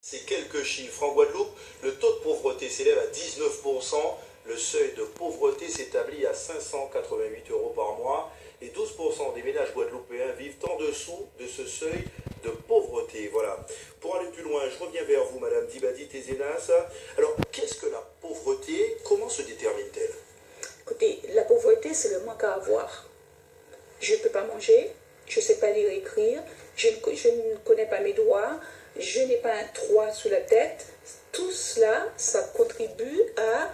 Ces quelques chiffres. En Guadeloupe, le taux de pauvreté s'élève à 19%. Le seuil de pauvreté s'établit à 588 euros par mois. Et 12% des ménages guadeloupéens vivent en dessous de ce seuil de pauvreté. Voilà. Pour aller plus loin, je reviens vers vous, Madame Dibadi Tézénas. Alors, qu'est-ce que la pauvreté? Comment se détermine-t-elle? Écoutez, la pauvreté, c'est le manque à avoir. Je ne peux pas manger, je ne sais pas lire et écrire, je ne connais pas mes doigts, je n'ai pas un toit sous la tête. Tout cela, ça contribue à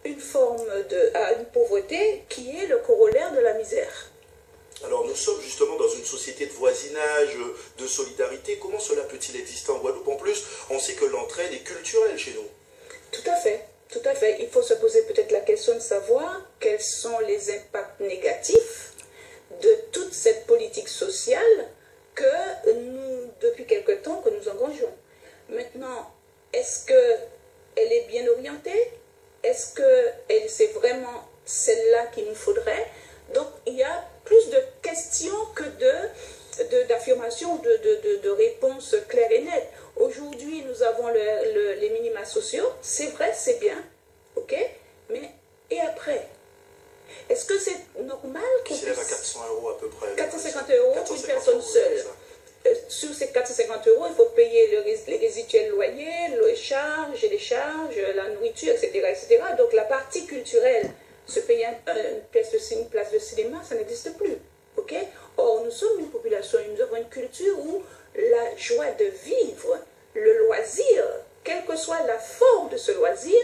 une pauvreté qui est le corollaire de la misère. Alors nous sommes justement dans une société de voisinage, de solidarité. Comment cela peut-il exister en Guadeloupe? En plus, on sait que l'entraide est culturelle chez nous. Tout à fait, tout à fait. Il faut se poser peut-être la question de savoir quels sont les impacts négatifs de toute cette politique sociale que nous, depuis quelque temps, que nous engageons. Maintenant, est-ce qu'elle est bien orientée? Est-ce que c'est vraiment celle-là qu'il nous faudrait? Donc, il y a plus de questions que d'affirmations, de réponses claires et nettes. Aujourd'hui, nous avons les minima sociaux. C'est vrai, c'est bien, ok? Mais, et après? Est-ce que c'est normal qu'on s'élève à 400 euros à peu près. 450 euros pour une personne seule. Sur ces 450 euros, il faut payer les résiduels loyers, les charges, la nourriture, etc., etc. Donc la partie culturelle, se payer une place de cinéma, ça n'existe plus. Okay? Or, nous sommes une population, nous avons une culture où la joie de vivre, le loisir, quelle que soit la forme de ce loisir,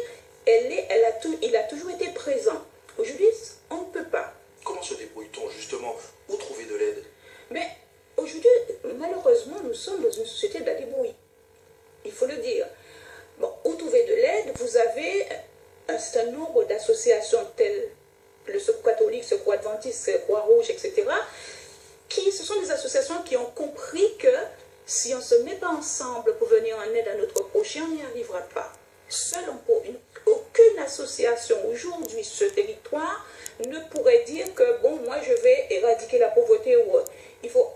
il a toujours été présent. Aujourd'hui, on ne peut pas. Comment se débrouille-t-on justement? Où trouver de l'aide? Mais aujourd'hui, malheureusement, nous sommes dans une société de la débrouille. Il faut le dire. Bon, où trouver de l'aide? Vous avez un certain nombre d'associations telles le Secours catholique, Secours adventiste, Croix-Rouge, etc. Ce sont des associations qui ont compris que si on ne se met pas ensemble pour venir en aide à notre prochain, on n'y arrivera pas. Aucune association aujourd'hui sur ce territoire ne pourrait dire que, bon, moi je vais éradiquer la pauvreté ou autre. Il faut